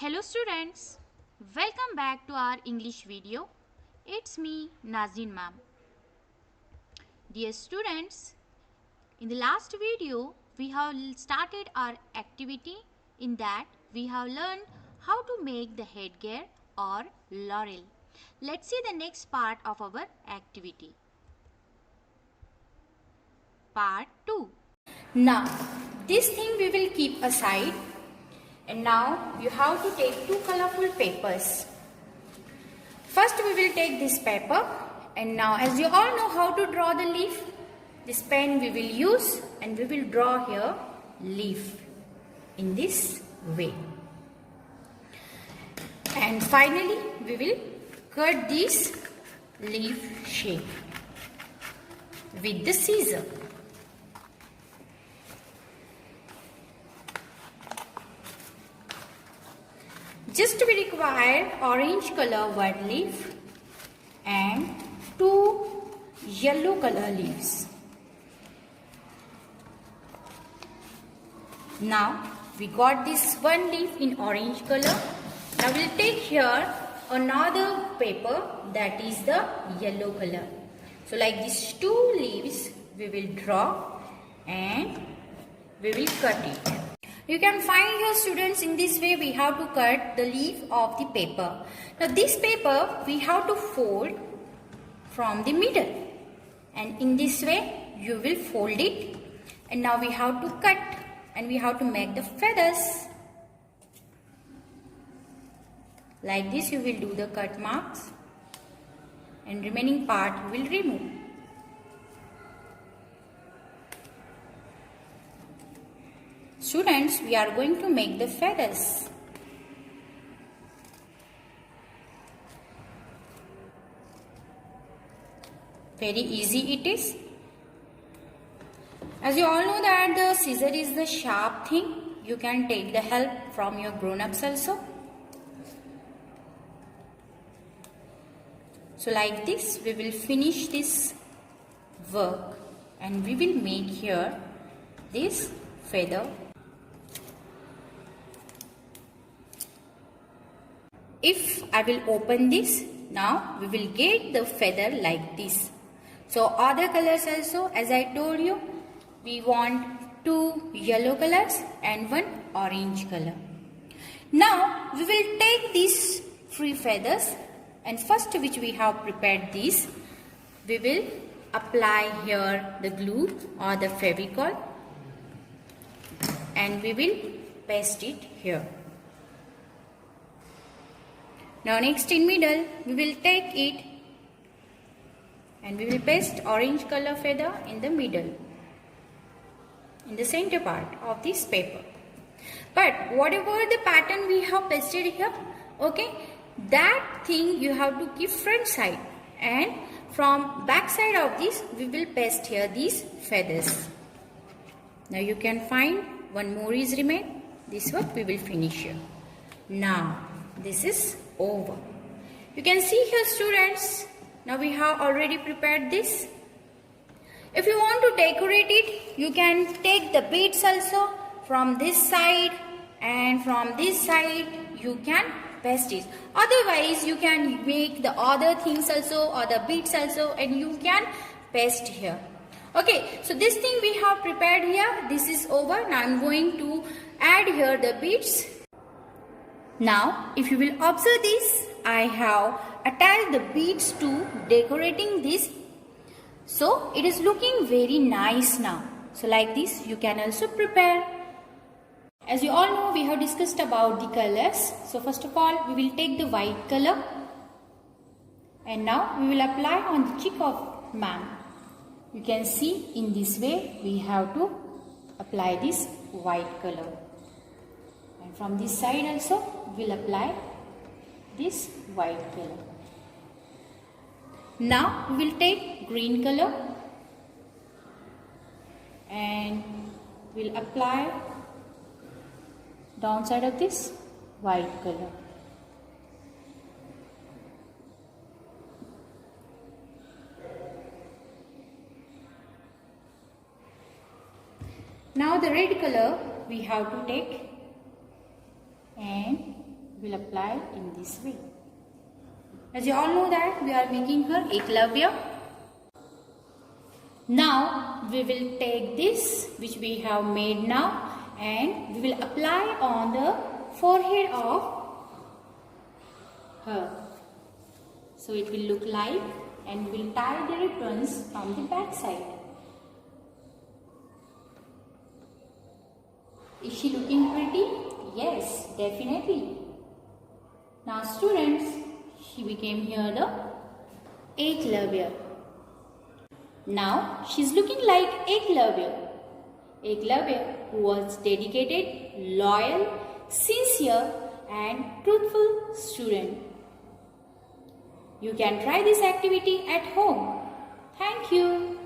Hello students, welcome back to our English video. It's me Nazreen ma'am. Dear students, in the last video we have started our activity. In that we have learned how to make the headgear or laurel. Let's see the next part of our activity. Part 2. Now, this thing we will keep aside, and now you have to take two colorful papers. First we will take this paper, and now as you all know how to draw the leaf, this pen we will use and we will draw here leaf in this way. And finally we will cut this leaf shape with the scissor. Just we require orange color one leaf and two yellow color leaves. Now we got this one leaf in orange color. Now we'll take here another paper that is the yellow color. So like these two leaves we will draw and we will cut it. You can find here students in this way we have to cut the leaf of the paper. Now this paper we have to fold from the middle, and in this way you will fold it, and now we have to cut and we have to make the feathers. Like this you will do the cut marks and remaining part you will remove. Students, we are going to make the feathers. Very easy it is. As you all know that the scissor is the sharp thing, you can take the help from your grown-ups also. So like this, we will finish this work and we will make here this feather. If I will open this, now we will get the feather like this. So other colors also, as I told you, we want two yellow colors and one orange color. Now we will take these three feathers, and first which we have prepared this, we will apply here the glue or the Fevicol and we will paste it here. Now next in middle we will take it and we will paste orange color feather in the middle, in the center part of this paper. But whatever the pattern we have pasted here, okay, that thing you have to keep front side, and from back side of this we will paste here these feathers. Now you can find one more is remain. This work we will finish here. Now this is over. You can see here students, now we have already prepared this. If you want to decorate it, you can take the beads also from this side, and from this side you can paste it. Otherwise you can make the other things also or the beads also and you can paste here. Okay, so this thing we have prepared here, this is over. Now I am going to add here the beads. Now if you will observe this, I have attached the beads to decorating this. So it is looking very nice now. So like this you can also prepare. As you all know, we have discussed about the colors. So first of all we will take the white color and now we will apply on the cheek of ma'am. You can see in this way we have to apply this white color. And from this side also we will apply this white color. Now we will take green color and we will apply downside of this white color. Now the red color we have to take and we will apply it in this way. As you all know that we are making her Eklavya. Now we will take this which we have made now and we will apply on the forehead of her. So it will look like, and we will tie the ribbons from the back side. Is she looking pretty? Yes, definitely. Now students, she became here the Eklavya. Now she is looking like Eklavya. Eklavya, who was dedicated, loyal, sincere and truthful student. You can try this activity at home. Thank you.